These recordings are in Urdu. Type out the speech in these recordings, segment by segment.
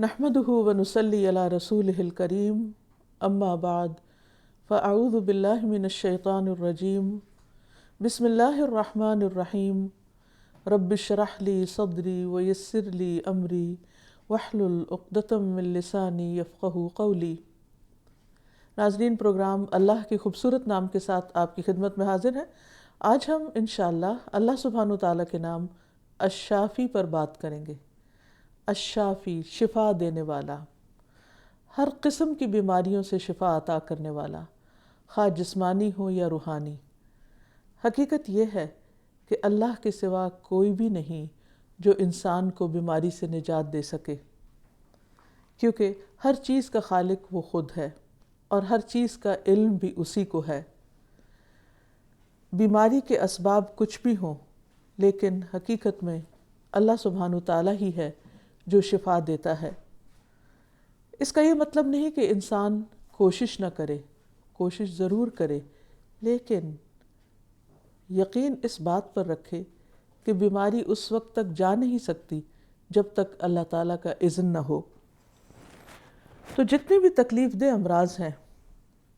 نحمده ونصلي على رسوله الكريم اما بعد فاعوذ بالله من الشيطان الرجيم بسم الله الرحمن الرحيم رب اشرح لي صدري ويسر لي امري واحلل عقدة من لساني يفقهوا قولي۔ ناظرین، پروگرام اللہ کے خوبصورت نام کے ساتھ آپ کی خدمت میں حاضر ہے۔ آج ہم انشاءاللہ اللہ سبحانہ وتعالیٰ کے نام الشافی پر بات کریں گے۔ الشافی، شفا دینے والا، ہر قسم کی بیماریوں سے شفا عطا کرنے والا، خواہ جسمانی ہو یا روحانی۔ حقیقت یہ ہے کہ اللہ کے سوا کوئی بھی نہیں جو انسان کو بیماری سے نجات دے سکے، کیونکہ ہر چیز کا خالق وہ خود ہے اور ہر چیز کا علم بھی اسی کو ہے۔ بیماری کے اسباب کچھ بھی ہوں، لیکن حقیقت میں اللہ سبحانہ وتعالیٰ ہی ہے جو شفا دیتا ہے۔ اس کا یہ مطلب نہیں کہ انسان کوشش نہ کرے، کوشش ضرور کرے، لیکن یقین اس بات پر رکھے کہ بیماری اس وقت تک جا نہیں سکتی جب تک اللہ تعالیٰ کا اذن نہ ہو۔ تو جتنی بھی تکلیف دہ امراض ہیں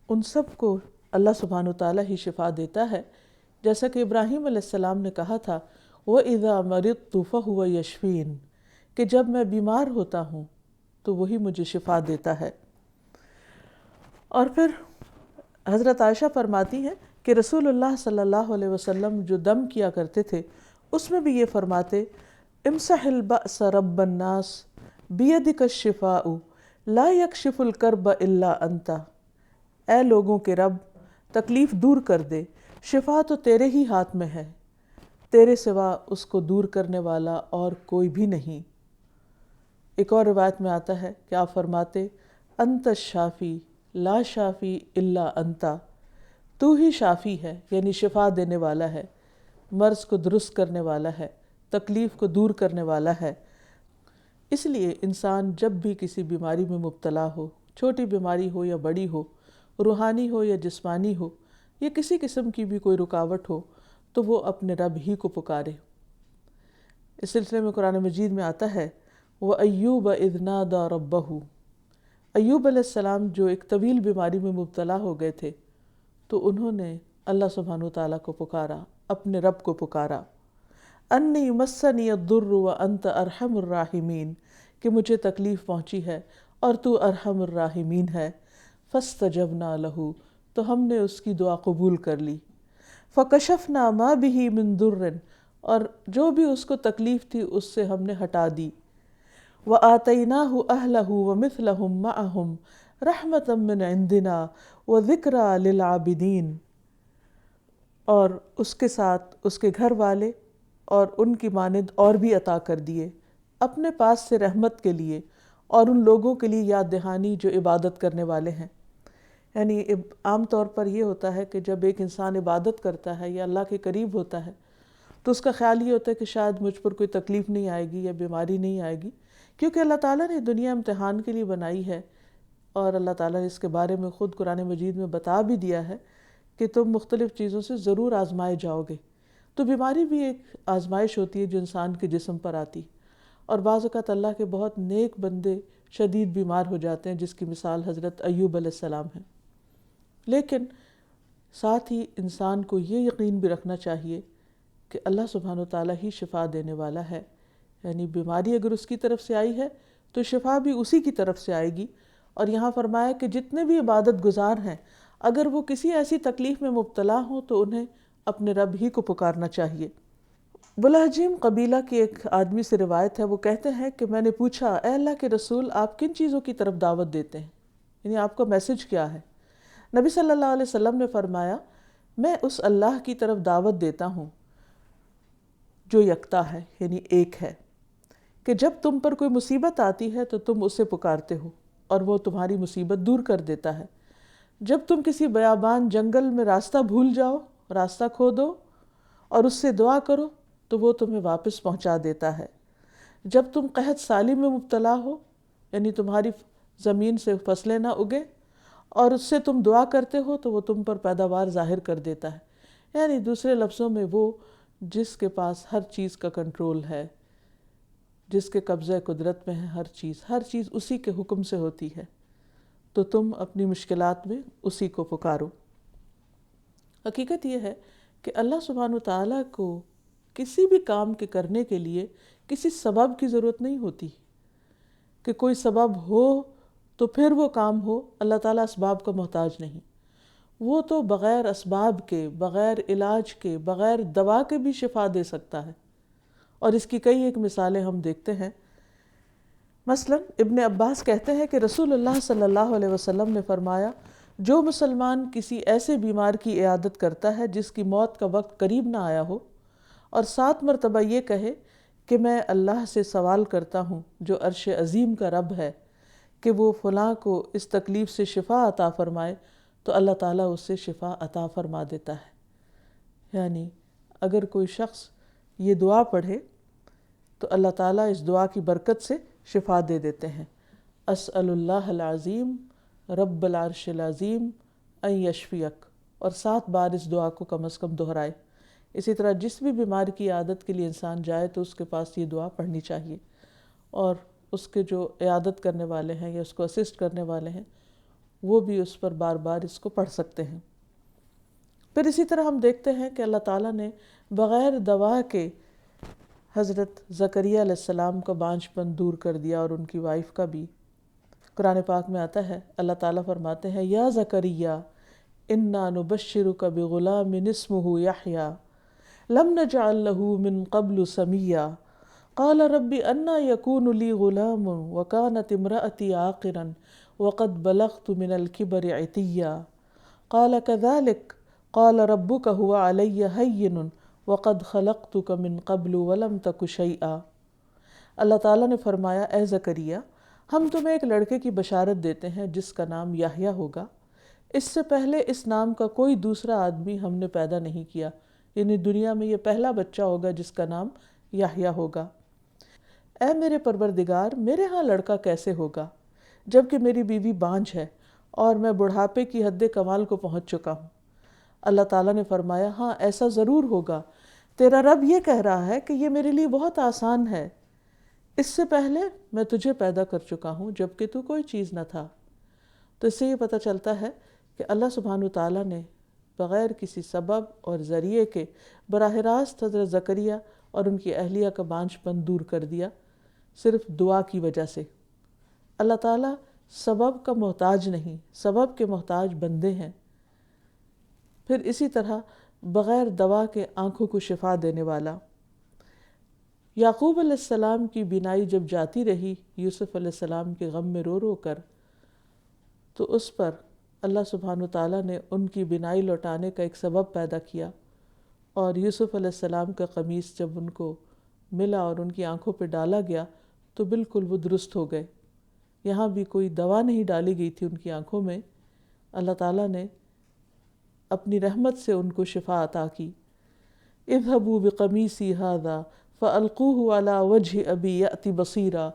ان سب کو اللہ سبحانہ وتعالیٰ ہی شفا دیتا ہے، جیسا کہ ابراہیم علیہ السلام نے کہا تھا وَإِذَا مَرِضْتُ فَهُوَ يَشْفِينِ، کہ جب میں بیمار ہوتا ہوں تو وہی مجھے شفا دیتا ہے۔ اور پھر حضرت عائشہ فرماتی ہیں کہ رسول اللہ صلی اللہ علیہ وسلم جو دم کیا کرتے تھے اس میں بھی یہ فرماتے امسح البأس رب الناس بیدک الشفاء لا یکشف الکرب الا انت، اے لوگوں کے رب، تکلیف دور کر دے، شفا تو تیرے ہی ہاتھ میں ہے، تیرے سوا اس کو دور کرنے والا اور کوئی بھی نہیں۔ ایک اور روایت میں آتا ہے کہ آپ فرماتے انت الشافی لا شافی الا انت، تو ہی شافی ہے، یعنی شفا دینے والا ہے، مرض کو درست کرنے والا ہے، تکلیف کو دور کرنے والا ہے۔ اس لیے انسان جب بھی کسی بیماری میں مبتلا ہو، چھوٹی بیماری ہو یا بڑی ہو، روحانی ہو یا جسمانی ہو، یا کسی قسم کی بھی کوئی رکاوٹ ہو، تو وہ اپنے رب ہی کو پکارے۔ اس سلسلے میں قرآن مجید میں آتا ہے وَأَيُّوبَ إِذْ نَادَى رَبَّهُ، ایوب علیہ السلام جو ایک طویل بیماری میں مبتلا ہو گئے تھے تو انہوں نے اللہ سبحانہ وتعالیٰ کو پکارا، اپنے رب کو پکارا، انی مسنی الضر وانت ارحم الراحمین، کہ مجھے تکلیف پہنچی ہے اور تو ارحم الراحمین ہے۔ فاستجبنا لہ، تو ہم نے اس کی دعا قبول کر لی۔ فکشفنا ما بہ من ضر، اور جو بھی اس کو تکلیف تھی اس سے ہم نے ہٹا دی۔ وآتیناہ اہلہ ومثلہم معہم رحمۃ من عندنا وذکریٰ للعابدین، اور اس کے ساتھ اس کے گھر والے اور ان کی مانند اور بھی عطا کر دیے اپنے پاس سے رحمت کے لیے اور ان لوگوں کے لیے یاد دہانی جو عبادت کرنے والے ہیں۔ یعنی عام طور پر یہ ہوتا ہے کہ جب ایک انسان عبادت کرتا ہے یا اللہ کے قریب ہوتا ہے تو اس کا خیال یہ ہوتا ہے کہ شاید مجھ پر کوئی تکلیف نہیں آئے گی یا بیماری نہیں آئے گی، کیونکہ اللہ تعالیٰ نے دنیا امتحان کے لیے بنائی ہے، اور اللہ تعالیٰ نے اس کے بارے میں خود قرآن مجید میں بتا بھی دیا ہے کہ تم مختلف چیزوں سے ضرور آزمائے جاؤ گے۔ تو بیماری بھی ایک آزمائش ہوتی ہے جو انسان کے جسم پر آتی، اور بعض اوقات اللہ کے بہت نیک بندے شدید بیمار ہو جاتے ہیں، جس کی مثال حضرت ایوب علیہ السلام ہے۔ لیکن ساتھ ہی انسان کو یہ یقین بھی رکھنا چاہیے کہ اللہ سبحانہ وتعالیٰ ہی شفا دینے والا ہے، یعنی بیماری اگر اس کی طرف سے آئی ہے تو شفا بھی اسی کی طرف سے آئے گی۔ اور یہاں فرمایا کہ جتنے بھی عبادت گزار ہیں اگر وہ کسی ایسی تکلیف میں مبتلا ہوں تو انہیں اپنے رب ہی کو پکارنا چاہیے۔ بلہجیم قبیلہ کی ایک آدمی سے روایت ہے، وہ کہتے ہیں کہ میں نے پوچھا اے اللہ کے رسول، آپ کن چیزوں کی طرف دعوت دیتے ہیں، یعنی آپ کا میسج کیا ہے؟ نبی صلی اللہ علیہ وسلم نے فرمایا میں اس اللہ کی طرف دعوت دیتا ہوں جو یکتا ہے، یعنی ایک ہے، کہ جب تم پر کوئی مصیبت آتی ہے تو تم اسے پکارتے ہو اور وہ تمہاری مصیبت دور کر دیتا ہے۔ جب تم کسی بیابان جنگل میں راستہ بھول جاؤ، راستہ کھو دو اور اس سے دعا کرو تو وہ تمہیں واپس پہنچا دیتا ہے۔ جب تم قحط سالی میں مبتلا ہو، یعنی تمہاری زمین سے فصلیں نہ اگے اور اس سے تم دعا کرتے ہو تو وہ تم پر پیداوار ظاہر کر دیتا ہے۔ یعنی دوسرے لفظوں میں وہ جس کے پاس ہر چیز کا کنٹرول ہے، جس کے قبضہ قدرت میں ہے ہر چیز اسی کے حکم سے ہوتی ہے، تو تم اپنی مشکلات میں اسی کو پکارو۔ حقیقت یہ ہے کہ اللہ سبحانہ وتعالیٰ کو کسی بھی کام کے کرنے کے لیے کسی سبب کی ضرورت نہیں ہوتی، کہ کوئی سبب ہو تو پھر وہ کام ہو۔ اللہ تعالیٰ اسباب کا محتاج نہیں، وہ تو بغیر اسباب کے، بغیر علاج کے، بغیر دوا کے بھی شفا دے سکتا ہے، اور اس کی کئی ایک مثالیں ہم دیکھتے ہیں۔ مثلا ابن عباس کہتے ہیں کہ رسول اللہ صلی اللہ علیہ وسلم نے فرمایا، جو مسلمان کسی ایسے بیمار کی عیادت کرتا ہے جس کی موت کا وقت قریب نہ آیا ہو، اور 7 مرتبہ یہ کہے کہ میں اللہ سے سوال کرتا ہوں جو عرش عظیم کا رب ہے کہ وہ فلاں کو اس تکلیف سے شفا عطا فرمائے، تو اللہ تعالیٰ اس سے شفا عطا فرما دیتا ہے۔ یعنی اگر کوئی شخص یہ دعا پڑھے تو اللہ تعالیٰ اس دعا کی برکت سے شفا دے دیتے ہیں۔ اسأل اللہ العظیم رب العرش العظیم ان یشفیک، اور 7 بار اس دعا کو کم از کم دہرائے۔ اسی طرح جس بھی بیمار کی عیادت کے لیے انسان جائے تو اس کے پاس یہ دعا پڑھنی چاہیے، اور اس کے جو عیادت کرنے والے ہیں یا اس کو اسسٹ کرنے والے ہیں وہ بھی اس پر بار بار اس کو پڑھ سکتے ہیں۔ پھر اسی طرح ہم دیکھتے ہیں کہ اللہ تعالیٰ نے بغیر دوا کے حضرت زکریا علیہ السلام کا بانجھ پن دور کر دیا، اور ان کی وائف کا بھی۔ قرآن پاک میں آتا ہے، اللہ تعالیٰ فرماتے ہیں، یا زکریا انا نبشرک بغلام اسمہ یحییٰ لم نجعل له من قبل سمیا قال رب انا یکون لی غلام وکانت امرأتی عاقرا وقد بلغت من الكبر عتیا قال كذلك قال ربك هو علی ہین وقد خلقتک من قبل ولم تک شیئا۔ اللہ تعالیٰ نے فرمایا، اے زکریا، ہم تمہیں ایک لڑکے کی بشارت دیتے ہیں جس کا نام یحییٰ ہوگا۔ اس سے پہلے اس نام کا کوئی دوسرا آدمی ہم نے پیدا نہیں کیا، یعنی دنیا میں یہ پہلا بچہ ہوگا جس کا نام یحییٰ ہوگا۔ اے میرے پروردگار، میرے ہاں لڑکا کیسے ہوگا جبکہ میری بیوی بانجھ ہے اور میں بڑھاپے کی حد کمال کو پہنچ چکا ہوں۔ اللہ تعالیٰ نے فرمایا، ہاں ایسا ضرور ہوگا، تیرا رب یہ کہہ رہا ہے کہ یہ میرے لیے بہت آسان ہے، اس سے پہلے میں تجھے پیدا کر چکا ہوں جبکہ تو کوئی چیز نہ تھا۔ تو اس سے یہ پتہ چلتا ہے کہ اللہ سبحانہ وتعالیٰ نے بغیر کسی سبب اور ذریعے کے براہ راست حضرت زکریا اور ان کی اہلیہ کا بانجھ پن دور کر دیا، صرف دعا کی وجہ سے۔ اللہ تعالیٰ سبب کا محتاج نہیں، سبب کے محتاج بندے ہیں۔ پھر اسی طرح بغیر دوا کے آنکھوں کو شفا دینے والا۔ یعقوب علیہ السلام کی بینائی جب جاتی رہی یوسف علیہ السلام کے غم میں رو رو کر، تو اس پر اللہ سبحانہ وتعالیٰ نے ان کی بینائی لوٹانے کا ایک سبب پیدا کیا، اور یوسف علیہ السلام کا قمیص جب ان کو ملا اور ان کی آنکھوں پہ ڈالا گیا تو بالکل وہ درست ہو گئے۔ یہاں بھی کوئی دوا نہیں ڈالی گئی تھی ان کی آنکھوں میں، اللہ تعالیٰ نے اپنی رحمت سے ان کو شفا عطا کی۔ اذهبوا بقمیصی ھذا فألقوه على وجه ابی یأتی بصیرا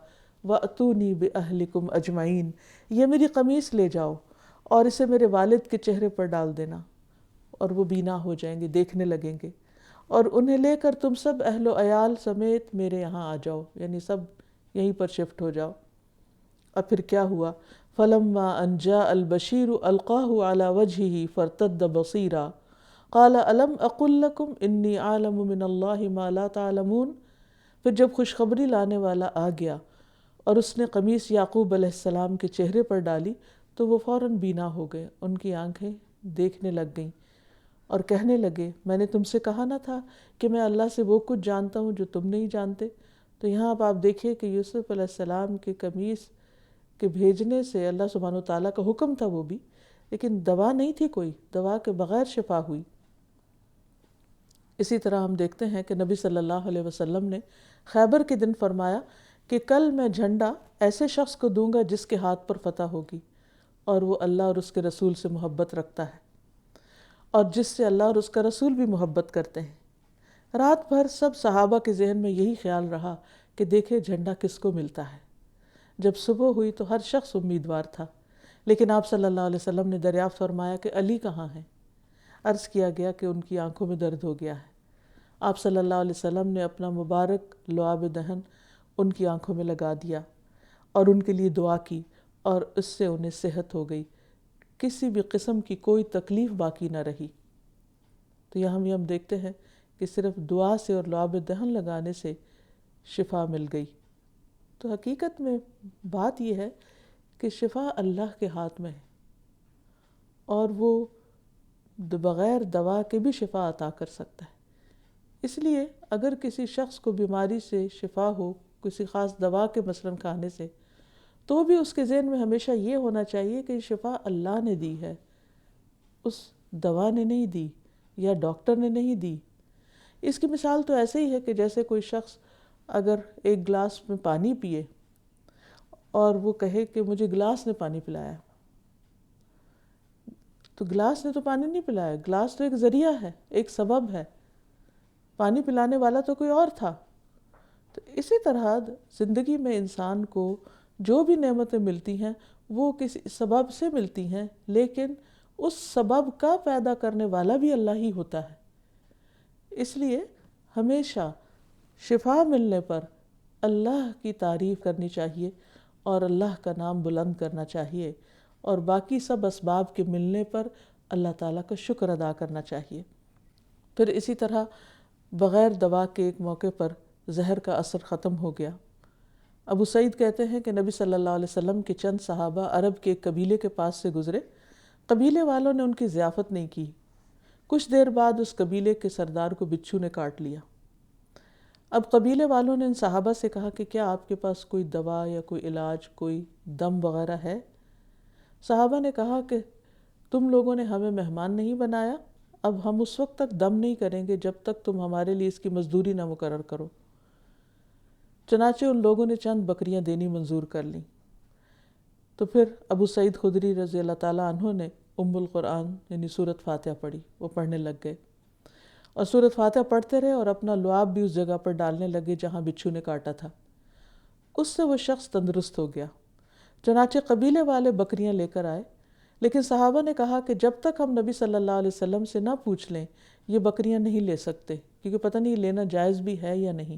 وأتونی بأہلکم اجمعین، یہ میری قمیص لے جاؤ اور اسے میرے والد کے چہرے پر ڈال دینا، اور وہ بینا ہو جائیں گے، دیکھنے لگیں گے، اور انہیں لے کر تم سب اہل و عیال سمیت میرے یہاں آ جاؤ، یعنی سب یہیں پر شفٹ ہو جاؤ۔ اب پھر کیا ہوا؟ فلما ان جاء البشیر القاہ علی وجہہ فارتد بصیرا قال الم اقل لکم انی اعلم من اللہ ما لا تعلمون۔ پھر جب خوشخبری لانے والا آ گیا اور اس نے قمیص یعقوب علیہ السلام کے چہرے پر ڈالی تو وہ فوراً بینا ہو گئے، ان کی آنکھیں دیکھنے لگ گئیں، اور کہنے لگے، میں نے تم سے کہا نہ تھا کہ میں اللہ سے وہ کچھ جانتا ہوں جو تم نہیں جانتے۔ تو یہاں اب آپ دیکھیں کہ یوسف علیہ السلام کے قمیص کے بھیجنے سے اللہ سبحانہ وتعالیٰ کا حکم تھا وہ بھی، لیکن دوا نہیں تھی، کوئی دوا کے بغیر شفا ہوئی۔ اسی طرح ہم دیکھتے ہیں کہ نبی صلی اللہ علیہ وسلم نے خیبر کے دن فرمایا کہ کل میں جھنڈا ایسے شخص کو دوں گا جس کے ہاتھ پر فتح ہوگی، اور وہ اللہ اور اس کے رسول سے محبت رکھتا ہے، اور جس سے اللہ اور اس کا رسول بھی محبت کرتے ہیں۔ رات بھر سب صحابہ کے ذہن میں یہی خیال رہا کہ دیکھے جھنڈا کس کو ملتا ہے۔ جب صبح ہوئی تو ہر شخص امیدوار تھا، لیکن آپ صلی اللہ علیہ وسلم نے دریافت فرمایا کہ علی کہاں ہیں؟ عرض کیا گیا کہ ان کی آنکھوں میں درد ہو گیا ہے۔ آپ صلی اللہ علیہ وسلم نے اپنا مبارک لعاب دہن ان کی آنکھوں میں لگا دیا اور ان کے لیے دعا کی، اور اس سے انہیں صحت ہو گئی، کسی بھی قسم کی کوئی تکلیف باقی نہ رہی۔ تو یہاں بھی ہم دیکھتے ہیں کہ صرف دعا سے اور لعاب دہن لگانے سے شفا مل گئی۔ تو حقیقت میں بات یہ ہے کہ شفا اللہ کے ہاتھ میں ہے، اور وہ بغیر دوا کے بھی شفا عطا کر سکتا ہے۔ اس لیے اگر کسی شخص کو بیماری سے شفا ہو کسی خاص دوا کے مثلاً کھانے سے، تو بھی اس کے ذہن میں ہمیشہ یہ ہونا چاہیے کہ شفا اللہ نے دی ہے، اس دوا نے نہیں دی یا ڈاکٹر نے نہیں دی۔ اس کی مثال تو ایسے ہی ہے کہ جیسے کوئی شخص اگر ایک گلاس میں پانی پیے اور وہ کہے کہ مجھے گلاس نے پانی پلایا، تو گلاس نے تو پانی نہیں پلایا، گلاس تو ایک ذریعہ ہے، ایک سبب ہے، پانی پلانے والا تو کوئی اور تھا۔ تو اسی طرح زندگی میں انسان کو جو بھی نعمتیں ملتی ہیں وہ کسی سبب سے ملتی ہیں، لیکن اس سبب کا پیدا کرنے والا بھی اللہ ہی ہوتا ہے۔ اس لیے ہمیشہ شفا ملنے پر اللہ کی تعریف کرنی چاہیے اور اللہ کا نام بلند کرنا چاہیے، اور باقی سب اسباب کے ملنے پر اللہ تعالیٰ کا شکر ادا کرنا چاہیے۔ پھر اسی طرح بغیر دوا کے ایک موقع پر زہر کا اثر ختم ہو گیا۔ ابو سعید کہتے ہیں کہ نبی صلی اللہ علیہ وسلم کے چند صحابہ عرب کے ایک قبیلے کے پاس سے گزرے، قبیلے والوں نے ان کی ضیافت نہیں کی۔ کچھ دیر بعد اس قبیلے کے سردار کو بچھو نے کاٹ لیا۔ اب قبیلے والوں نے ان صحابہ سے کہا کہ کیا آپ کے پاس کوئی دوا یا کوئی علاج، کوئی دم وغیرہ ہے؟ صحابہ نے کہا کہ تم لوگوں نے ہمیں مہمان نہیں بنایا، اب ہم اس وقت تک دم نہیں کریں گے جب تک تم ہمارے لیے اس کی مزدوری نہ مقرر کرو۔ چنانچہ ان لوگوں نے چند بکریاں دینی منظور کر لیں۔ تو پھر ابو سعید خدری رضی اللہ تعالیٰ عنہ نے ام القرآن یعنی سورۃ فاتحہ پڑھی، وہ پڑھنے لگ گئے اور سورۃ فاتحہ پڑھتے رہے اور اپنا لعاب بھی اس جگہ پر ڈالنے لگے جہاں بچھو نے کاٹا تھا۔ اس سے وہ شخص تندرست ہو گیا۔ چنانچہ قبیلے والے بکریاں لے کر آئے، لیکن صحابہ نے کہا کہ جب تک ہم نبی صلی اللہ علیہ وسلم سے نہ پوچھ لیں یہ بکریاں نہیں لے سکتے، کیونکہ پتہ نہیں لینا جائز بھی ہے یا نہیں۔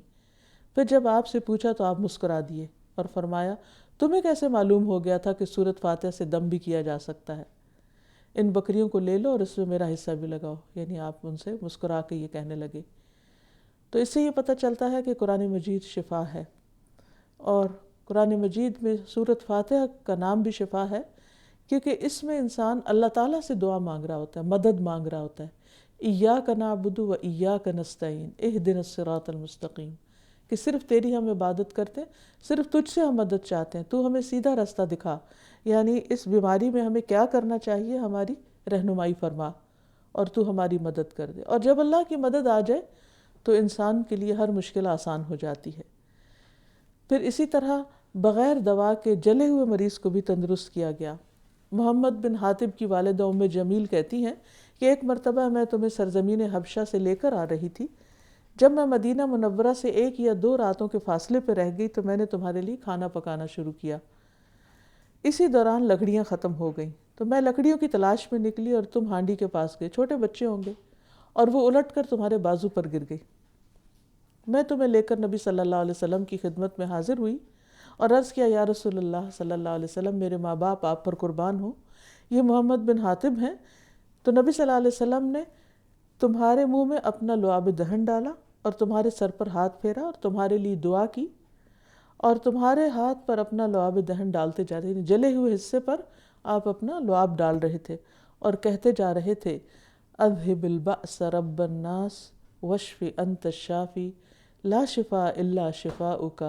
پھر جب آپ سے پوچھا تو آپ مسکرا دیے اور فرمایا تمہیں کیسے معلوم ہو گیا تھا کہ سورۃ فاتحہ سے دم بھی کیا جا سکتا ہے؟ ان بکریوں کو لے لو اور اس میں میرا حصہ بھی لگاؤ۔ یعنی آپ ان سے مسکرا کے یہ کہنے لگے۔ تو اس سے یہ پتہ چلتا ہے کہ قرآن مجید شفا ہے، اور قرآن مجید میں سورۃ فاتحہ کا نام بھی شفا ہے، کیونکہ اس میں انسان اللہ تعالیٰ سے دعا مانگ رہا ہوتا ہے، مدد مانگ رہا ہوتا ہے۔ ایاک نعبد و ایاک نستعین اہدنا الصراط المستقیم، کہ صرف تیری ہم عبادت کرتے ہیں، صرف تجھ سے ہم مدد چاہتے ہیں، تو ہمیں سیدھا راستہ دکھا، یعنی اس بیماری میں ہمیں کیا کرنا چاہیے، ہماری رہنمائی فرما اور تو ہماری مدد کر دے۔ اور جب اللہ کی مدد آ جائے تو انسان کے لیے ہر مشکل آسان ہو جاتی ہے۔ پھر اسی طرح بغیر دوا کے جلے ہوئے مریض کو بھی تندرست کیا گیا۔ محمد بن حاتب کی والدہ ام جمیل کہتی ہیں کہ ایک مرتبہ میں تمہیں سرزمین حبشہ سے لے کر آ رہی تھی، جب میں مدینہ منورہ سے 1 یا 2 راتوں کے فاصلے پہ رہ گئی تو میں نے تمہارے لیے کھانا پکانا شروع کیا۔ اسی دوران لکڑیاں ختم ہو گئیں تو میں لکڑیوں کی تلاش میں نکلی اور تم ہانڈی کے پاس گئے، چھوٹے بچے ہوں گے، اور وہ الٹ کر تمہارے بازو پر گر گئی۔ میں تمہیں لے کر نبی صلی اللہ علیہ وسلم کی خدمت میں حاضر ہوئی اور عرض کیا یا رسول اللہ صلی اللہ علیہ وسلم، میرے ماں باپ آپ پر قربان ہوں، یہ محمد بن حاتب ہیں۔ تو نبی صلی اللہ علیہ وسلم نے تمہارے منہ میں اپنا لعاب دہن ڈالا اور تمہارے سر پر ہاتھ پھیرا اور تمہارے لیے دعا کی، اور تمہارے ہاتھ پر اپنا لعاب دہن ڈالتے جا رہے تھے، جلے ہوئے حصے پر آپ اپنا لعاب ڈال رہے تھے اور کہتے جا رہے تھے اذهب البأس رب الناس واشف انت الشافی لا شفاء الا شفاؤک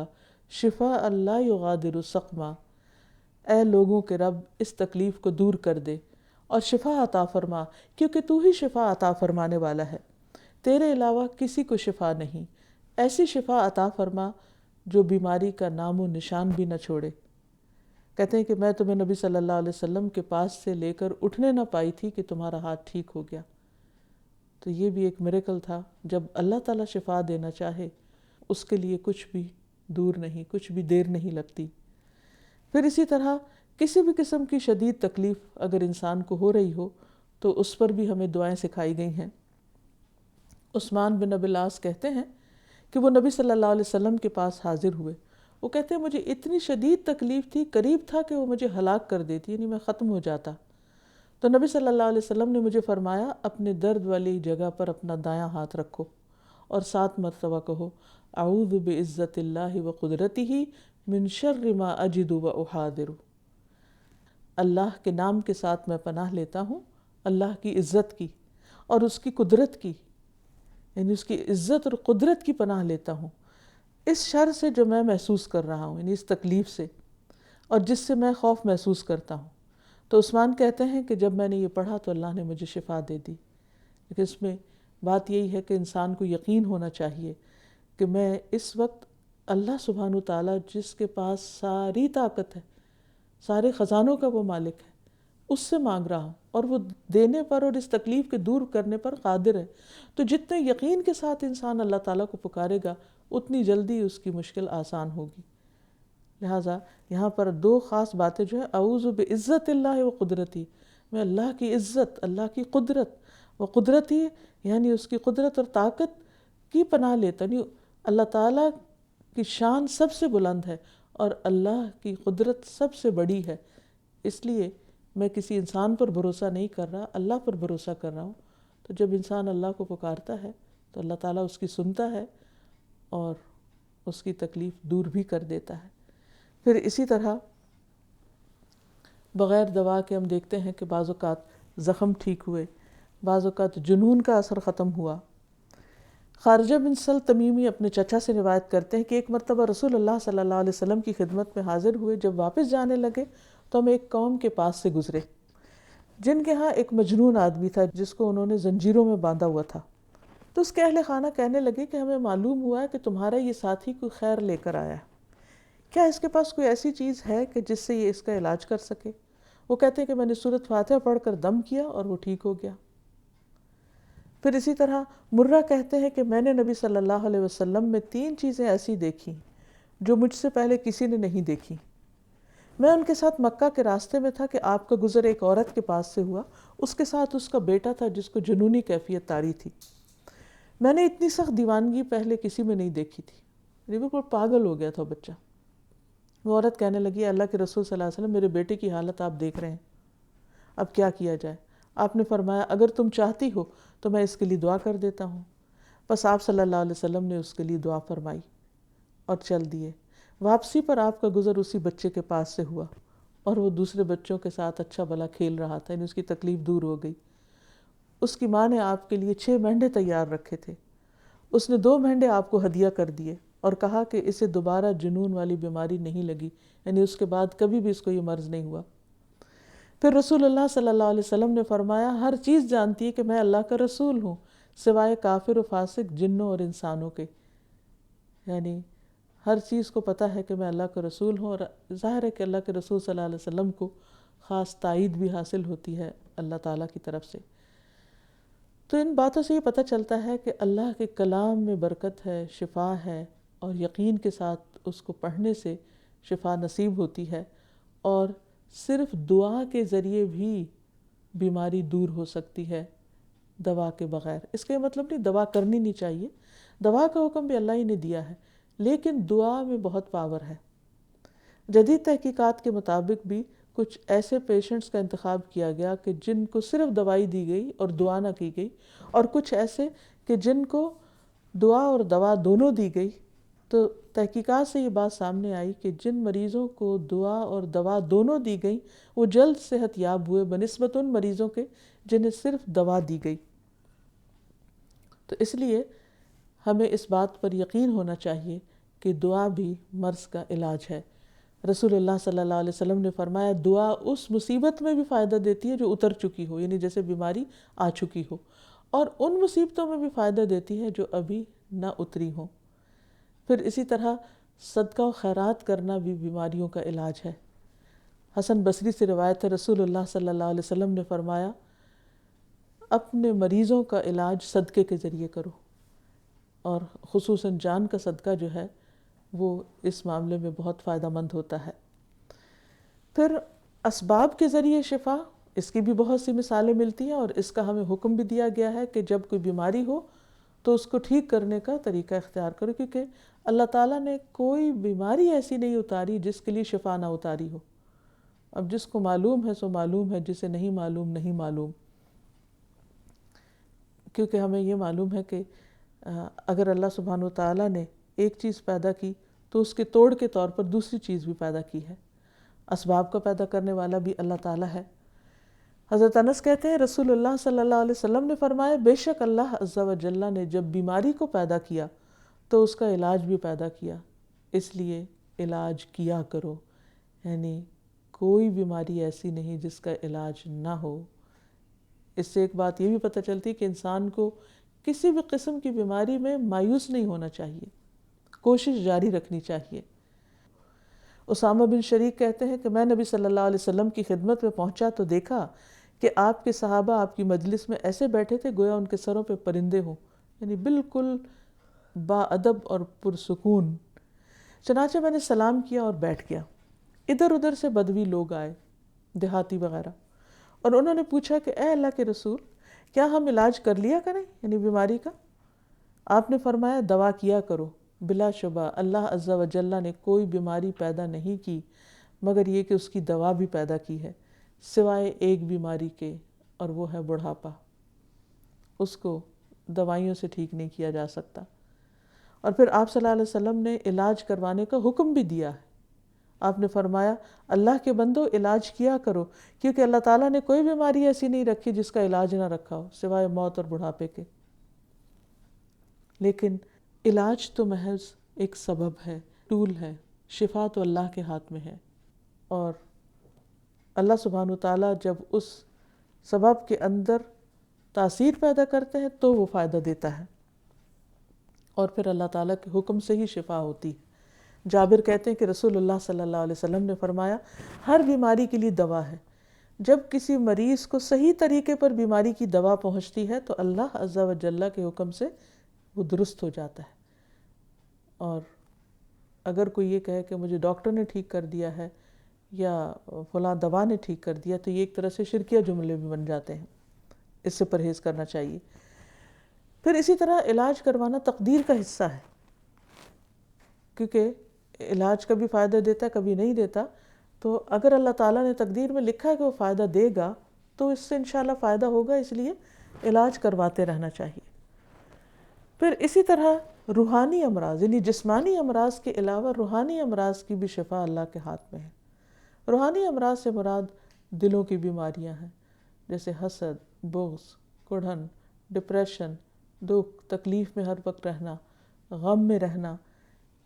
شفاء لا یغادر سقما۔ اے لوگوں کے رب، اس تکلیف کو دور کر دے اور شفا عطا فرما، کیونکہ تو ہی شفا عطا فرمانے والا ہے، تیرے علاوہ کسی کو شفا نہیں۔ ایسی شفا عطا فرما جو بیماری کا نام و نشان بھی نہ چھوڑے۔ کہتے ہیں کہ میں تمہیں نبی صلی اللہ علیہ وسلم کے پاس سے لے کر اٹھنے نہ پائی تھی کہ تمہارا ہاتھ ٹھیک ہو گیا۔ تو یہ بھی ایک میریکل تھا، جب اللہ تعالیٰ شفا دینا چاہے اس کے لیے کچھ بھی دور نہیں، کچھ بھی دیر نہیں لگتی۔ پھر اسی طرح کسی بھی قسم کی شدید تکلیف اگر انسان کو ہو رہی ہو تو اس پر بھی ہمیں دعائیں سکھائی گئی ہیں۔ عثمان بن ابی العاص کہتے ہیں کہ وہ نبی صلی اللہ علیہ وسلم کے پاس حاضر ہوئے وہ کہتے ہیں مجھے اتنی شدید تکلیف تھی، قریب تھا کہ وہ مجھے ہلاک کر دیتی، یعنی میں ختم ہو جاتا۔ تو نبی صلی اللہ علیہ وسلم نے مجھے فرمایا اپنے درد والی جگہ پر اپنا دایاں ہاتھ رکھو اور 7 مرتبہ کہو اعوذ بعزت اللہ وقدرتہ من شر ما اجد واحاذر۔ اللہ کے نام کے ساتھ میں پناہ لیتا ہوں اللہ کی عزت کی اور اس کی قدرت کی، یعنی اس کی عزت اور قدرت کی پناہ لیتا ہوں اس شر سے جو میں محسوس کر رہا ہوں، یعنی اس تکلیف سے اور جس سے میں خوف محسوس کرتا ہوں۔ تو عثمان کہتے ہیں کہ جب میں نے یہ پڑھا تو اللہ نے مجھے شفا دے دی۔ لیکن اس میں بات یہی ہے کہ انسان کو یقین ہونا چاہیے کہ میں اس وقت اللہ سبحانہ وتعالیٰ جس کے پاس ساری طاقت ہے، سارے خزانوں کا وہ مالک ہے، اس سے مانگ رہا ہوں اور وہ دینے پر اور اس تکلیف کے دور کرنے پر قادر ہے۔ تو جتنے یقین کے ساتھ انسان اللہ تعالیٰ کو پکارے گا اتنی جلدی اس کی مشکل آسان ہوگی۔ لہٰذا یہاں پر 2 خاص باتیں جو ہے اعوذ بعزت اللہ و قدرتی، میں اللہ کی عزت، اللہ کی قدرت و قدرتی یعنی اس کی قدرت اور طاقت کی پناہ لیتا ہوں۔ اللہ تعالیٰ کی شان سب سے بلند ہے اور اللہ کی قدرت سب سے بڑی ہے، اس لیے میں کسی انسان پر بھروسہ نہیں کر رہا، اللہ پر بھروسہ کر رہا ہوں۔ تو جب انسان اللہ کو پکارتا ہے تو اللہ تعالیٰ اس کی سنتا ہے اور اس کی تکلیف دور بھی کر دیتا ہے۔ پھر اسی طرح بغیر دوا کے ہم دیکھتے ہیں کہ بعض اوقات زخم ٹھیک ہوئے، بعض اوقات جنون کا اثر ختم ہوا۔ خارجہ بن سل تمیمی اپنے چچا سے روایت کرتے ہیں کہ ایک مرتبہ رسول اللہ صلی اللہ علیہ وسلم کی خدمت میں حاضر ہوئے، جب واپس جانے لگے تو ہم ایک قوم کے پاس سے گزرے جن کے ہاں ایک مجنون آدمی تھا جس کو انہوں نے زنجیروں میں باندھا ہوا تھا۔ تو اس کے اہل خانہ کہنے لگے کہ ہمیں معلوم ہوا ہے کہ تمہارا یہ ساتھی کوئی خیر لے کر آیا ہے، کیا اس کے پاس کوئی ایسی چیز ہے کہ جس سے یہ اس کا علاج کر سکے؟ وہ کہتے ہیں کہ میں نے سورۃ فاتحہ پڑھ کر دم کیا اور وہ ٹھیک ہو گیا۔ پھر اسی طرح مرہ کہتے ہیں کہ میں نے نبی صلی اللہ علیہ وسلم میں 3 چیزیں ایسی دیکھی جو مجھ سے پہلے کسی نے نہیں دیکھی۔ میں ان کے ساتھ مکہ کے راستے میں تھا کہ آپ کا گزر ایک عورت کے پاس سے ہوا، اس کے ساتھ اس کا بیٹا تھا جس کو جنونی کیفیت طاری تھی۔ میں نے اتنی سخت دیوانگی پہلے کسی میں نہیں دیکھی تھی، بالکل پاگل ہو گیا تھا بچہ۔ وہ عورت کہنے لگی اللہ کے رسول صلی اللہ علیہ وسلم میرے بیٹے کی حالت آپ دیکھ رہے ہیں، اب کیا کیا جائے؟ آپ نے فرمایا اگر تم چاہتی ہو تو میں اس کے لیے دعا کر دیتا ہوں۔ بس آپ صلی اللہ علیہ وسلم نے اس کے لیے دعا فرمائی اور چل دیے۔ واپسی پر آپ کا گزر اسی بچے کے پاس سے ہوا اور وہ دوسرے بچوں کے ساتھ اچھا بھلا کھیل رہا تھا، یعنی اس کی تکلیف دور ہو گئی۔ اس کی ماں نے آپ کے لیے 6 مینڈھے تیار رکھے تھے، اس نے 2 مینڈھے آپ کو ہدیہ کر دیے اور کہا کہ اسے دوبارہ جنون والی بیماری نہیں لگی، یعنی اس کے بعد کبھی بھی اس کو یہ مرض نہیں ہوا۔ پھر رسول اللہ صلی اللہ علیہ وسلم نے فرمایا ہر چیز جانتی ہے کہ میں اللہ کا رسول ہوں سوائے کافر و فاسق جنوں اور انسانوں کے، یعنی ہر چیز کو پتہ ہے کہ میں اللہ کا رسول ہوں، اور ظاہر ہے کہ اللہ کے رسول صلی اللہ علیہ وسلم کو خاص تائید بھی حاصل ہوتی ہے اللہ تعالیٰ کی طرف سے۔ تو ان باتوں سے یہ پتہ چلتا ہے کہ اللہ کے کلام میں برکت ہے، شفا ہے، اور یقین کے ساتھ اس کو پڑھنے سے شفا نصیب ہوتی ہے، اور صرف دعا کے ذریعے بھی بیماری دور ہو سکتی ہے دوا کے بغیر۔ اس کا یہ مطلب نہیں دوا کرنی نہیں چاہیے، دوا کا حکم بھی اللہ ہی نے دیا ہے، لیکن دعا میں بہت پاور ہے۔ جدید تحقیقات کے مطابق بھی کچھ ایسے پیشنٹس کا انتخاب کیا گیا کہ جن کو صرف دوائی دی گئی اور دعا نہ کی گئی، اور کچھ ایسے کہ جن کو دعا اور دوا دونوں دی گئی۔ تو تحقیقات سے یہ بات سامنے آئی کہ جن مریضوں کو دعا اور دوا دونوں دی گئی وہ جلد صحت یاب ہوئے بنسبت ان مریضوں کے جنہیں صرف دوا دی گئی۔ تو اس لیے ہمیں اس بات پر یقین ہونا چاہیے کہ دعا بھی مرض کا علاج ہے۔ رسول اللہ صلی اللہ علیہ وسلم نے فرمایا دعا اس مصیبت میں بھی فائدہ دیتی ہے جو اتر چکی ہو، یعنی جیسے بیماری آ چکی ہو، اور ان مصیبتوں میں بھی فائدہ دیتی ہے جو ابھی نہ اتری ہوں۔ پھر اسی طرح صدقہ و خیرات کرنا بھی بیماریوں کا علاج ہے۔ حسن بصری سے روایت ہے رسول اللہ صلی اللہ علیہ وسلم نے فرمایا اپنے مریضوں کا علاج صدقے کے ذریعے کرو، اور خصوصاً جان کا صدقہ جو ہے وہ اس معاملے میں بہت فائدہ مند ہوتا ہے۔ پھر اسباب کے ذریعے شفا، اس کی بھی بہت سی مثالیں ملتی ہیں، اور اس کا ہمیں حکم بھی دیا گیا ہے کہ جب کوئی بیماری ہو تو اس کو ٹھیک کرنے کا طریقہ اختیار کرو، کیونکہ اللہ تعالیٰ نے کوئی بیماری ایسی نہیں اتاری جس کے لیے شفا نہ اتاری ہو۔ اب جس کو معلوم ہے سو معلوم ہے، جسے نہیں معلوم نہیں معلوم، کیونکہ ہمیں یہ معلوم ہے کہ اگر اللہ سبحانہ وتعالیٰ نے ایک چیز پیدا کی تو اس کے توڑ کے طور پر دوسری چیز بھی پیدا کی ہے۔ اسباب کا پیدا کرنے والا بھی اللہ تعالیٰ ہے۔ حضرت انس کہتے ہیں رسول اللہ صلی اللہ علیہ وسلم نے فرمایا، بے شک اللہ عز و جل نے جب بیماری کو پیدا کیا تو اس کا علاج بھی پیدا کیا، اس لیے علاج کیا کرو، یعنی کوئی بیماری ایسی نہیں جس کا علاج نہ ہو۔ اس سے ایک بات یہ بھی پتہ چلتی کہ انسان کو کسی بھی قسم کی بیماری میں مایوس نہیں ہونا چاہیے، کوشش جاری رکھنی چاہیے۔ اسامہ بن شریک کہتے ہیں کہ میں نبی صلی اللہ علیہ وسلم کی خدمت میں پہنچا تو دیکھا کہ آپ کے صحابہ آپ کی مجلس میں ایسے بیٹھے تھے گویا ان کے سروں پہ پرندے ہوں، یعنی بالکل با ادب اور پرسکون۔ چنانچہ میں نے سلام کیا اور بیٹھ گیا۔ ادھر ادھر سے بدوی لوگ آئے، دیہاتی وغیرہ، اور انہوں نے پوچھا کہ اے اللہ کے رسول، کیا ہم علاج کر لیا کریں یعنی بیماری کا؟ آپ نے فرمایا دوا کیا کرو، بلا شبہ اللہ عز و جل نے کوئی بیماری پیدا نہیں کی مگر یہ کہ اس کی دوا بھی پیدا کی ہے، سوائے ایک بیماری کے، اور وہ ہے بڑھاپا۔ اس کو دوائیوں سے ٹھیک نہیں کیا جا سکتا۔ اور پھر آپ صلی اللہ علیہ وسلم نے علاج کروانے کا حکم بھی دیا ہے۔ آپ نے فرمایا اللہ کے بندو علاج کیا کرو، کیونکہ اللہ تعالیٰ نے کوئی بیماری ایسی نہیں رکھی جس کا علاج نہ رکھا ہو سوائے موت اور بڑھاپے کے۔ لیکن علاج تو محض ایک سبب ہے، ٹول ہے، شفا تو اللہ کے ہاتھ میں ہے، اور اللہ سبحانہ وتعالیٰ جب اس سبب کے اندر تاثیر پیدا کرتے ہیں تو وہ فائدہ دیتا ہے، اور پھر اللہ تعالیٰ کے حکم سے ہی شفا ہوتی ہے۔ جابر کہتے ہیں کہ رسول اللہ صلی اللہ علیہ وسلم نے فرمایا ہر بیماری کے لیے دوا ہے، جب کسی مریض کو صحیح طریقے پر بیماری کی دوا پہنچتی ہے تو اللہ عز و جل کے حکم سے وہ درست ہو جاتا ہے۔ اور اگر کوئی یہ کہے کہ مجھے ڈاکٹر نے ٹھیک کر دیا ہے یا فلاں دوا نے ٹھیک کر دیا، تو یہ ایک طرح سے شرکیہ جملے بھی بن جاتے ہیں، اس سے پرہیز کرنا چاہیے۔ پھر اسی طرح علاج کروانا تقدیر کا حصہ ہے، کیونکہ علاج کبھی فائدہ دیتا ہے کبھی نہیں دیتا، تو اگر اللہ تعالیٰ نے تقدیر میں لکھا ہے کہ وہ فائدہ دے گا تو اس سے انشاءاللہ فائدہ ہوگا، اس لیے علاج کرواتے رہنا چاہیے۔ پھر اسی طرح روحانی امراض، یعنی جسمانی امراض کے علاوہ روحانی امراض کی بھی شفا اللہ کے ہاتھ میں ہے۔ روحانی امراض سے مراد دلوں کی بیماریاں ہیں، جیسے حسد، بغض، کڑھن، ڈپریشن، دکھ، تکلیف میں ہر وقت رہنا، غم میں رہنا،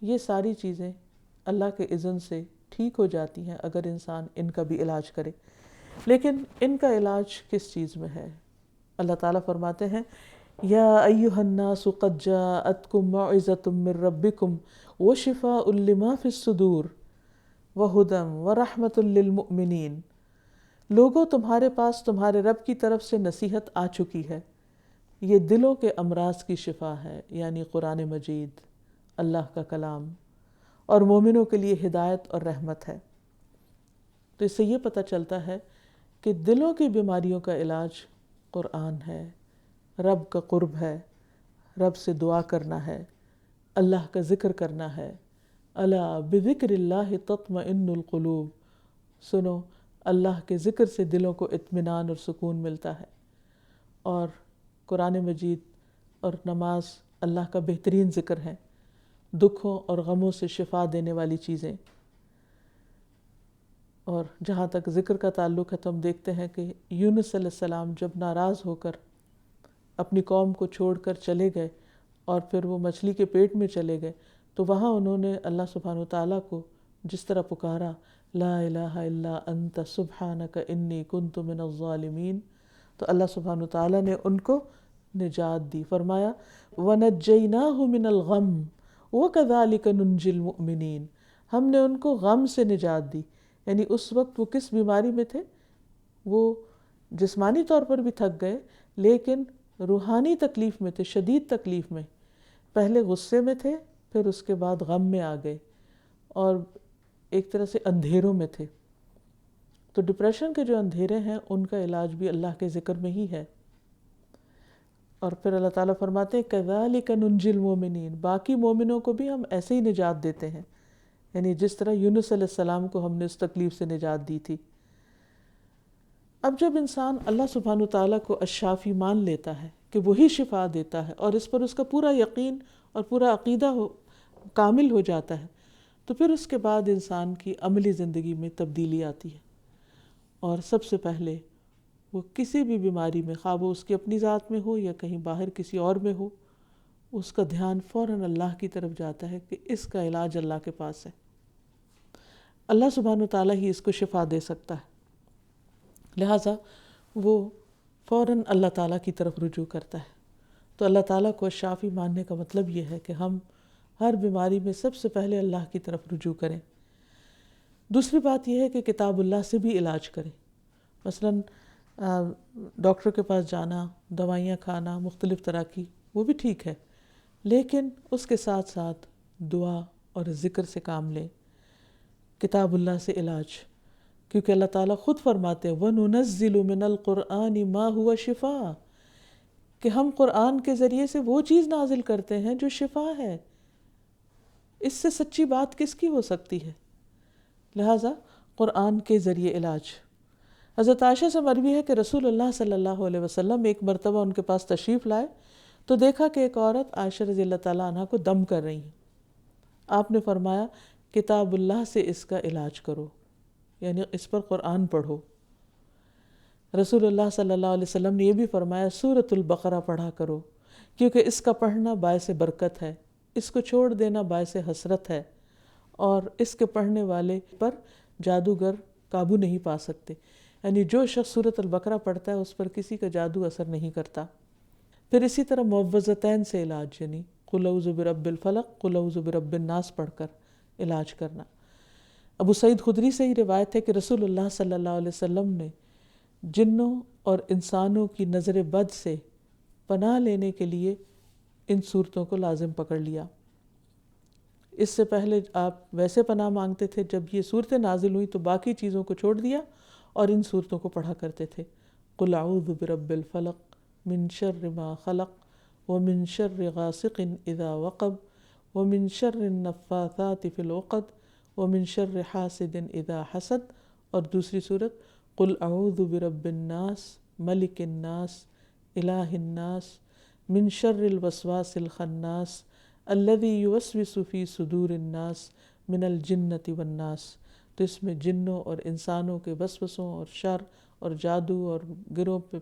یہ ساری چیزیں اللہ کے اذن سے ٹھیک ہو جاتی ہیں اگر انسان ان کا بھی علاج کرے۔ لیکن ان کا علاج کس چیز میں ہے؟ اللہ تعالیٰ فرماتے ہیں یا ایھا الناس قد جاءتکم موعظۃ من ربکم وشفاء لما فی الصدور وہدی ورحمۃ للمؤمنین، لوگوں تمہارے پاس تمہارے رب کی طرف سے نصیحت آ چکی ہے، یہ دلوں کے امراض کی شفا ہے، یعنی قرآن مجید، اللہ کا کلام، اور مومنوں کے لیے ہدایت اور رحمت ہے۔ تو اس سے یہ پتہ چلتا ہے کہ دلوں کی بیماریوں کا علاج قرآن ہے، رب کا قرب ہے، رب سے دعا کرنا ہے، اللہ کا ذکر کرنا ہے۔ الا بذکر اللہ تطمئن القلوب، سنو اللہ کے ذکر سے دلوں کو اطمینان اور سکون ملتا ہے۔ اور قرآن مجید اور نماز اللہ کا بہترین ذکر ہے، دکھوں اور غموں سے شفا دینے والی چیزیں۔ اور جہاں تک ذکر کا تعلق ہے تو ہم دیکھتے ہیں کہ یونس علیہ السلام جب ناراض ہو کر اپنی قوم کو چھوڑ کر چلے گئے اور پھر وہ مچھلی کے پیٹ میں چلے گئے، تو وہاں انہوں نے اللہ سبحانہ وتعالیٰ کو جس طرح پکارا، لا الہ الا انت سبحانک انی کنت من الظالمین، تو اللہ سبحانہ وتعالیٰ نے ان کو نجات دی۔ فرمایا وَنَجَّيْنَاهُ مِنَ الْغَمِّ وَكَذَلِكَ نُنْجِي الْمُؤْمِنِينَ، ہم نے ان کو غم سے نجات دی، یعنی اس وقت وہ کس بیماری میں تھے؟ وہ جسمانی طور پر بھی تھک گئے لیکن روحانی تکلیف میں تھے، شدید تکلیف میں، پہلے غصے میں تھے، پھر اس کے بعد غم میں آ گئے اور ایک طرح سے اندھیروں میں تھے۔ تو ڈپریشن کے جو اندھیرے ہیں ان کا علاج بھی اللہ کے ذکر میں ہی ہے۔ اور پھر اللہ تعالیٰ فرماتے ہیں کذالک ننجی المؤمنین، باقی مومنوں کو بھی ہم ایسے ہی نجات دیتے ہیں، یعنی جس طرح یونس علیہ السلام کو ہم نے اس تکلیف سے نجات دی تھی۔ اب جب انسان اللہ سبحانہ وتعالیٰ کو الشافی مان لیتا ہے کہ وہی شفا دیتا ہے، اور اس پر اس کا پورا یقین اور پورا عقیدہ کامل ہو جاتا ہے، تو پھر اس کے بعد انسان کی عملی زندگی میں تبدیلی آتی ہے، اور سب سے پہلے وہ کسی بھی بیماری میں، خواہ وہ اس کی اپنی ذات میں ہو یا کہیں باہر کسی اور میں ہو، اس کا دھیان فوراً اللہ کی طرف جاتا ہے کہ اس کا علاج اللہ کے پاس ہے، اللہ سبحانہ وتعالیٰ ہی اس کو شفا دے سکتا ہے، لہٰذا وہ فوراً اللہ تعالیٰ کی طرف رجوع کرتا ہے۔ تو اللہ تعالیٰ کو شافی ماننے کا مطلب یہ ہے کہ ہم ہر بیماری میں سب سے پہلے اللہ کی طرف رجوع کریں۔ دوسری بات یہ ہے کہ کتاب اللہ سے بھی علاج کریں، مثلاً ڈاکٹر کے پاس جانا، دوائیاں کھانا مختلف طرح کی، وہ بھی ٹھیک ہے، لیکن اس کے ساتھ ساتھ دعا اور ذکر سے کام لیں، کتاب اللہ سے علاج، کیونکہ اللہ تعالیٰ خود فرماتے ہیں وَنُنَزِّلُ مِنَ الْقُرْآنِ مَا هُوَ شِفَاءٌ، کہ ہم قرآن کے ذریعے سے وہ چیز نازل کرتے ہیں جو شفا ہے، اس سے سچی بات کس کی ہو سکتی ہے؟ لہٰذا قرآن کے ذریعے علاج۔ حضرت عائشہ سے مروی ہے کہ رسول اللہ صلی اللہ علیہ وسلم ایک مرتبہ ان کے پاس تشریف لائے تو دیکھا کہ ایک عورت عائشہ رضی اللہ تعالیٰ عنہ کو دم کر رہی ہیں۔ آپ نے فرمایا کتاب اللہ سے اس کا علاج کرو، یعنی اس پر قرآن پڑھو۔ رسول اللہ صلی اللہ علیہ وسلم نے یہ بھی فرمایا سورۃ البقرہ پڑھا کرو، کیونکہ اس کا پڑھنا باعث برکت ہے، اس کو چھوڑ دینا باعث حسرت ہے، اور اس کے پڑھنے والے پر جادوگر قابو نہیں پا سکتے، یعنی جو شخص سورۃ البقرہ پڑھتا ہے اس پر کسی کا جادو اثر نہیں کرتا۔ پھر اسی طرح معوذتین سے علاج، یعنی قل اعوذ برب الفلق، قل اعوذ برب الناس پڑھ کر علاج کرنا۔ ابو سعید خدری سے ہی روایت ہے کہ رسول اللہ صلی اللہ علیہ وسلم نے جنوں اور انسانوں کی نظر بد سے پناہ لینے کے لیے ان صورتوں کو لازم پکڑ لیا۔ اس سے پہلے آپ ویسے پناہ مانگتے تھے، جب یہ صورتیں نازل ہوئی تو باقی چیزوں کو چھوڑ دیا اور ان صورتوں کو پڑھا کرتے تھے، قل اعوذ برب الفلق من شر ما خلق ومن شر غاسق اذا وقب ومن شر النفاثات فی العقد ومن شر حاسد اذا حسد، اور دوسری صورت قل اعوذ برب الناس ملک الناس الہ الناس من شر الوسواس الخناس الذی یوسوس فی صدور الناس من الجنۃ والناس۔ تو اس میں جنوں اور انسانوں کے وسوسوں اور شر اور جادو اور گروہ پہ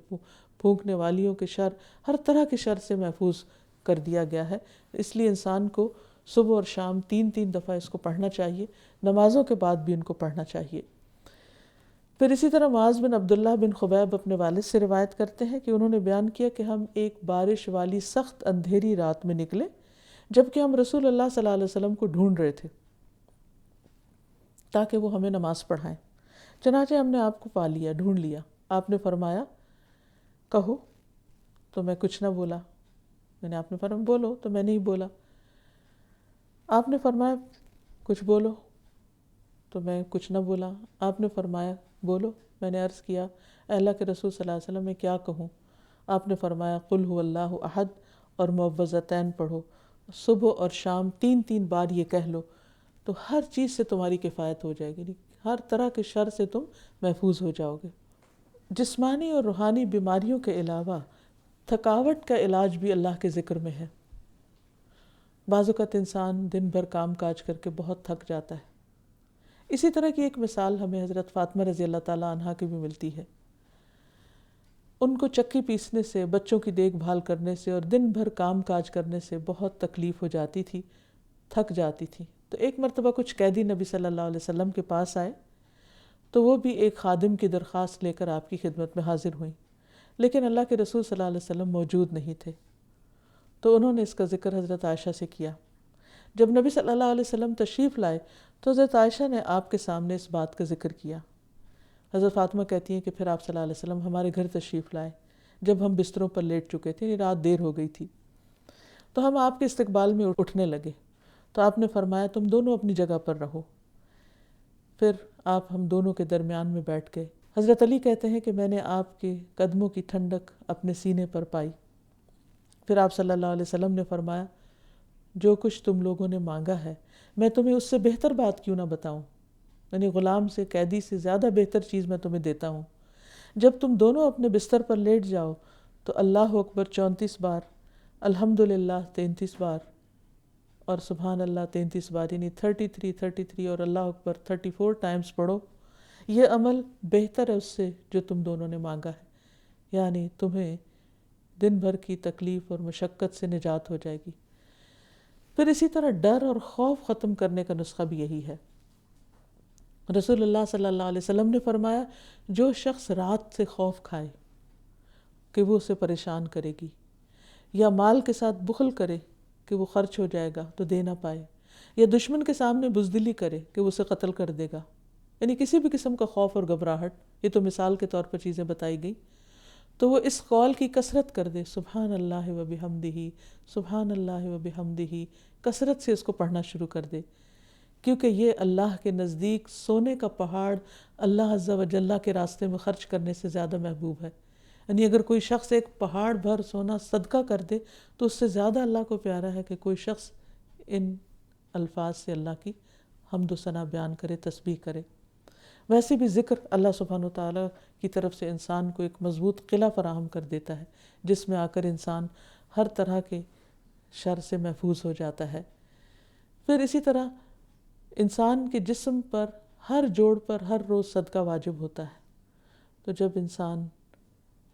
پھونکنے والیوں کے شر، ہر طرح کے شر سے محفوظ کر دیا گیا ہے۔ اس لیے انسان کو صبح اور شام 3 دفعہ اس کو پڑھنا چاہیے، نمازوں کے بعد بھی ان کو پڑھنا چاہیے۔ پھر اسی طرح معاذ بن عبداللہ بن خبیب اپنے والد سے روایت کرتے ہیں کہ انہوں نے بیان کیا کہ ہم ایک بارش والی سخت اندھیری رات میں نکلے، جبکہ ہم رسول اللہ صلی اللہ علیہ وسلم کو ڈھونڈ رہے تھے تاکہ وہ ہمیں نماز پڑھائیں۔ چنانچہ ہم نے آپ کو پا لیا، ڈھونڈ لیا۔ آپ نے فرمایا کہو، تو میں کچھ نہ بولا، آپ نے فرمایا بولو، تو میں نہیں بولا۔ آپ نے فرمایا کچھ بولو، تو میں کچھ نہ بولا۔ آپ نے فرمایا بولو، میں نے عرض کیا اے اللہ کے رسول صلی اللہ علیہ وسلم میں کیا کہوں؟ آپ نے فرمایا قل هو اللہ احد اور معوذتین پڑھو، صبح اور شام 3 بار یہ کہہ لو، تو ہر چیز سے تمہاری کفایت ہو جائے گی، ہر طرح کے شر سے تم محفوظ ہو جاؤ گے۔ جسمانی اور روحانی بیماریوں کے علاوہ تھکاوٹ کا علاج بھی اللہ کے ذکر میں ہے۔ بعض اوقات انسان دن بھر کام کاج کر کے بہت تھک جاتا ہے۔ اسی طرح کی ایک مثال ہمیں حضرت فاطمہ رضی اللہ تعالیٰ عنہا کی بھی ملتی ہے۔ ان کو چکی پیسنے سے، بچوں کی دیکھ بھال کرنے سے اور دن بھر کام کاج کرنے سے بہت تکلیف ہو جاتی تھی، تھک جاتی تھی۔ تو ایک مرتبہ کچھ قیدی نبی صلی اللہ علیہ وسلم کے پاس آئے، تو وہ بھی ایک خادم کی درخواست لے کر آپ کی خدمت میں حاضر ہوئیں، لیکن اللہ کے رسول صلی اللہ علیہ وسلم موجود نہیں تھے۔ تو انہوں نے اس کا ذکر حضرت عائشہ سے کیا۔ جب نبی صلی اللہ علیہ وسلم تشریف لائے تو حضرت عائشہ نے آپ کے سامنے اس بات کا ذکر کیا۔ حضرت فاطمہ کہتی ہیں کہ پھر آپ صلی اللہ علیہ وسلم ہمارے گھر تشریف لائے جب ہم بستروں پر لیٹ چکے تھے، رات دیر ہو گئی تھی، تو ہم آپ کے استقبال میں اٹھنے لگے، تو آپ نے فرمایا تم دونوں اپنی جگہ پر رہو۔ پھر آپ ہم دونوں کے درمیان میں بیٹھ گئے۔ حضرت علی کہتے ہیں کہ میں نے آپ کے قدموں کی ٹھنڈک اپنے سینے پر پائی۔ پھر آپ صلی اللہ علیہ وسلم نے فرمایا جو کچھ تم لوگوں نے مانگا ہے میں تمہیں اس سے بہتر بات کیوں نہ بتاؤں، یعنی غلام سے، قیدی سے زیادہ بہتر چیز میں تمہیں دیتا ہوں۔ جب تم دونوں اپنے بستر پر لیٹ جاؤ تو اللہ اکبر 34 بار، الحمدللہ 33 بار اور سبحان اللہ 33 بار، یعنی 33 اور اللہ اکبر 34 ٹائمز پڑھو۔ یہ عمل بہتر ہے اس سے جو تم دونوں نے مانگا ہے، یعنی تمہیں دن بھر کی تکلیف اور مشقت سے نجات ہو جائے گی۔ پھر اسی طرح ڈر اور خوف ختم کرنے کا نسخہ بھی یہی ہے۔ رسول اللہ صلی اللہ علیہ وسلم نے فرمایا جو شخص رات سے خوف کھائے کہ وہ اسے پریشان کرے گی، یا مال کے ساتھ بخل کرے کہ وہ خرچ ہو جائے گا تو دے نہ پائے، یا دشمن کے سامنے بزدلی کرے کہ وہ اسے قتل کر دے گا، یعنی کسی بھی قسم کا خوف اور گھبراہٹ، یہ تو مثال کے طور پر چیزیں بتائی گئی، تو وہ اس قول کی کثرت کر دے سبحان اللہ و بحمدہ، سبحان اللہ و بحمدہ، کثرت سے اس کو پڑھنا شروع کر دے، کیونکہ یہ اللہ کے نزدیک سونے کا پہاڑ اللہ عز و جل کے راستے میں خرچ کرنے سے زیادہ محبوب ہے۔ یعنی اگر کوئی شخص ایک پہاڑ بھر سونا صدقہ کر دے تو اس سے زیادہ اللہ کو پیارا ہے کہ کوئی شخص ان الفاظ سے اللہ کی حمد و ثنا بیان کرے، تسبیح کرے۔ ویسے بھی ذکر اللہ سبحانہ وتعالیٰ کی طرف سے انسان کو ایک مضبوط قلعہ فراہم کر دیتا ہے جس میں آ کر انسان ہر طرح کے شر سے محفوظ ہو جاتا ہے۔ پھر اسی طرح انسان کے جسم پر ہر جوڑ پر ہر روز صدقہ واجب ہوتا ہے، تو جب انسان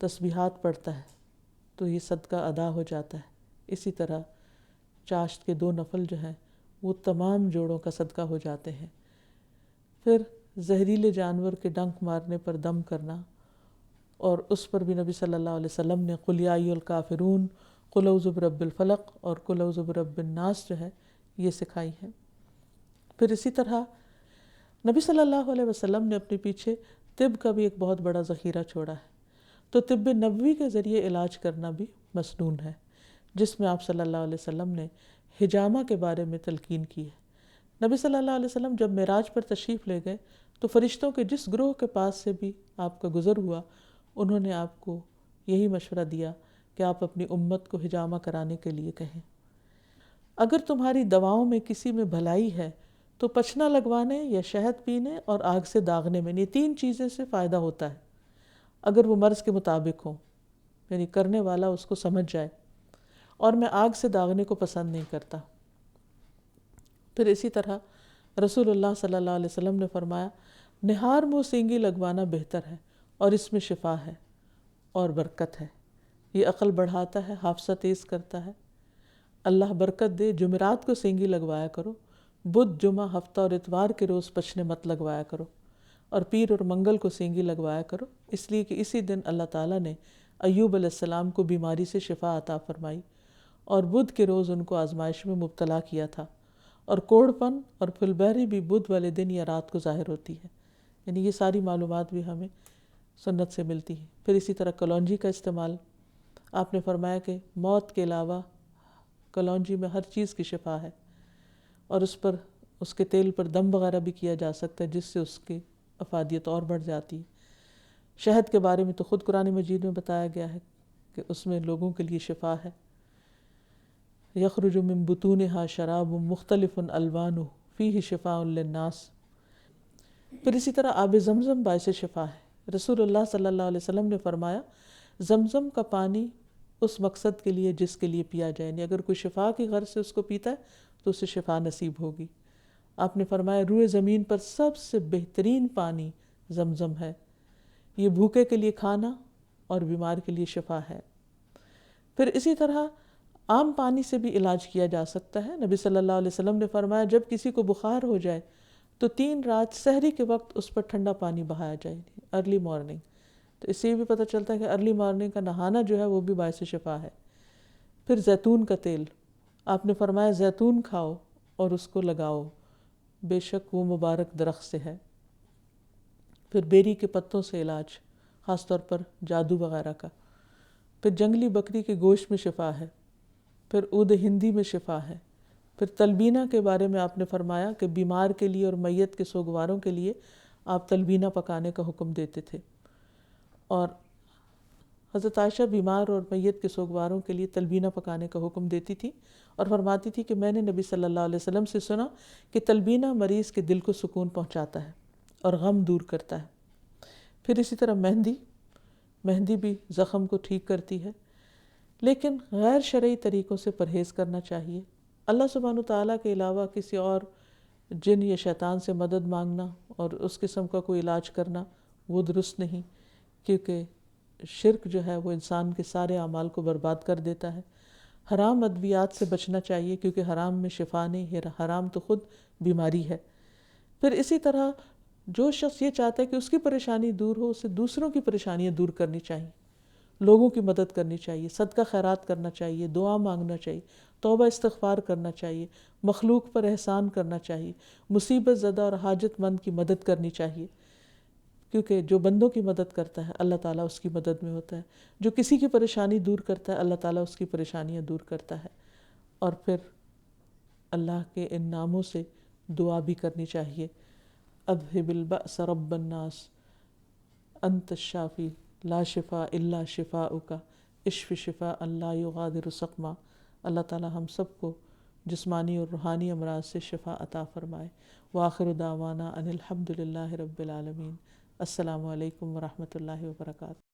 تسبیحات پڑھتا ہے تو یہ صدقہ ادا ہو جاتا ہے۔ اسی طرح چاشت کے 2 نفل جو ہیں وہ تمام جوڑوں کا صدقہ ہو جاتے ہیں۔ پھر زہریلے جانور کے ڈنک مارنے پر دم کرنا، اور اس پر بھی نبی صلی اللہ علیہ وسلم نے قل یا ایھا الکافرون، قل اعوذ برب الفلق اور قل اعوذ برب الناس جو ہے یہ سکھائی ہے۔ پھر اسی طرح نبی صلی اللہ علیہ وسلم نے اپنے پیچھے طب کا بھی ایک بہت بڑا ذخیرہ چھوڑا ہے، تو طب نبوی کے ذریعے علاج کرنا بھی مسنون ہے، جس میں آپ صلی اللہ علیہ وسلم نے حجامہ کے بارے میں تلقین کی ہے۔ نبی صلی اللہ علیہ وسلم جب معراج پر تشریف لے گئے تو فرشتوں کے جس گروہ کے پاس سے بھی آپ کا گزر ہوا انہوں نے آپ کو یہی مشورہ دیا کہ آپ اپنی امت کو حجامہ کرانے کے لیے کہیں۔ اگر تمہاری دواؤں میں کسی میں بھلائی ہے تو پچنا لگوانے یا شہد پینے اور آگ سے داغنے میں، یہ 3 چیزیں سے فائدہ ہوتا ہے اگر وہ مرض کے مطابق ہوں، یعنی کرنے والا اس کو سمجھ جائے، اور میں آگ سے داغنے کو پسند نہیں کرتا۔ پھر اسی طرح رسول اللہ صلی اللہ علیہ وسلم نے فرمایا نہار منہ سینگی لگوانا بہتر ہے اور اس میں شفا ہے اور برکت ہے، یہ عقل بڑھاتا ہے، حافظہ تیز کرتا ہے۔ اللہ برکت دے، جمعرات کو سینگی لگوایا کرو، بدھ، جمعہ، ہفتہ اور اتوار کے روز پچھنے مت لگوایا کرو، اور پیر اور منگل کو سینگی لگوایا کرو، اس لیے کہ اسی دن اللہ تعالیٰ نے ایوب علیہ السلام کو بیماری سے شفا عطا فرمائی، اور بدھ کے روز ان کو آزمائش میں مبتلا کیا تھا، اور کوڑ پن اور پھل بہری بھی بدھ والے دن یا رات کو ظاہر ہوتی ہے۔ یعنی یہ ساری معلومات بھی ہمیں سنت سے ملتی ہیں۔ پھر اسی طرح کلونجی کا استعمال، آپ نے فرمایا کہ موت کے علاوہ کلونجی میں ہر چیز کی شفا ہے، اور اس کے تیل پر دم وغیرہ بھی کیا جا سکتا ہے جس سے اس کی افادیت اور بڑھ جاتی ہے۔ شہد کے بارے میں تو خود قرآن مجید میں بتایا گیا ہے کہ اس میں لوگوں کے لیے شفا ہے۔ یخرج من بطونها شراب مختلف الوانہ فیہ شفاء للناس۔ پھر اسی طرح آب زمزم باعث شفا ہے۔ رسول اللہ صلی اللہ علیہ وسلم نے فرمایا زمزم کا پانی اس مقصد کے لیے جس کے لیے پیا جائے، یعنی اگر کوئی شفا کی غرض سے اس کو پیتا ہے تو اسے شفا نصیب ہوگی۔ آپ نے فرمایا روئے زمین پر سب سے بہترین پانی زمزم ہے، یہ بھوکے کے لیے کھانا اور بیمار کے لیے شفا ہے۔ پھر اسی طرح عام پانی سے بھی علاج کیا جا سکتا ہے۔ نبی صلی اللہ علیہ وسلم نے فرمایا جب کسی کو بخار ہو جائے تو 3 رات سحری کے وقت اس پر ٹھنڈا پانی بہایا جائے، ارلی مارننگ۔ تو اس سے بھی پتہ چلتا ہے کہ ارلی مارننگ کا نہانا جو ہے وہ بھی باعث شفا ہے۔ پھر زیتون کا تیل، آپ نے فرمایا زیتون کھاؤ اور اس کو لگاؤ، بے شک وہ مبارک درخت سے ہے۔ پھر بیری کے پتوں سے علاج، خاص طور پر جادو وغیرہ کا۔ پھر جنگلی بکری کے گوشت میں شفا ہے۔ پھر عود ہندی میں شفا ہے۔ پھر تلبینہ کے بارے میں آپ نے فرمایا کہ بیمار کے لیے اور میت کے سوگواروں کے لیے آپ تلبینہ پکانے کا حکم دیتے تھے، اور حضرت عائشہ بیمار اور میت کے سوگواروں کے لیے تلبینہ پکانے کا حکم دیتی تھی اور فرماتی تھی کہ میں نے نبی صلی اللہ علیہ وسلم سے سنا کہ تلبینہ مریض کے دل کو سکون پہنچاتا ہے اور غم دور کرتا ہے۔ پھر اسی طرح مہندی بھی زخم کو ٹھیک کرتی ہے، لیکن غیر شرعی طریقوں سے پرہیز کرنا چاہیے۔ اللہ سبحانہ تعالیٰ کے علاوہ کسی اور جن یا شیطان سے مدد مانگنا اور اس قسم کا کوئی علاج کرنا وہ درست نہیں، کیونکہ شرک جو ہے وہ انسان کے سارے اعمال کو برباد کر دیتا ہے۔ حرام ادویات سے بچنا چاہیے، کیونکہ حرام میں شفا نہیں ہے، حرام تو خود بیماری ہے۔ پھر اسی طرح جو شخص یہ چاہتا ہے کہ اس کی پریشانی دور ہو، اسے دوسروں کی پریشانیاں دور کرنی چاہیے، لوگوں کی مدد کرنی چاہیے، صدقہ خیرات کرنا چاہیے، دعا مانگنا چاہیے، توبہ استغفار کرنا چاہیے، مخلوق پر احسان کرنا چاہیے، مصیبت زدہ اور حاجت مند کی مدد کرنی چاہیے، کیونکہ جو بندوں کی مدد کرتا ہے اللہ تعالیٰ اس کی مدد میں ہوتا ہے، جو کسی کی پریشانی دور کرتا ہے اللہ تعالیٰ اس کی پریشانیاں دور کرتا ہے۔ اور پھر اللہ کے ان ناموں سے دعا بھی کرنی چاہیے، اذھب البأس رب الناس انت الشافی لا شفاء الا شفاؤک اشف شفاء لا یغادر سقما۔ اللہ تعالیٰ ہم سب کو جسمانی اور روحانی امراض سے شفا عطا فرمائے۔ وآخر دعوانا ان الحمد للہ رب العالمین۔ السلام علیکم ورحمۃ اللہ وبرکاتہ۔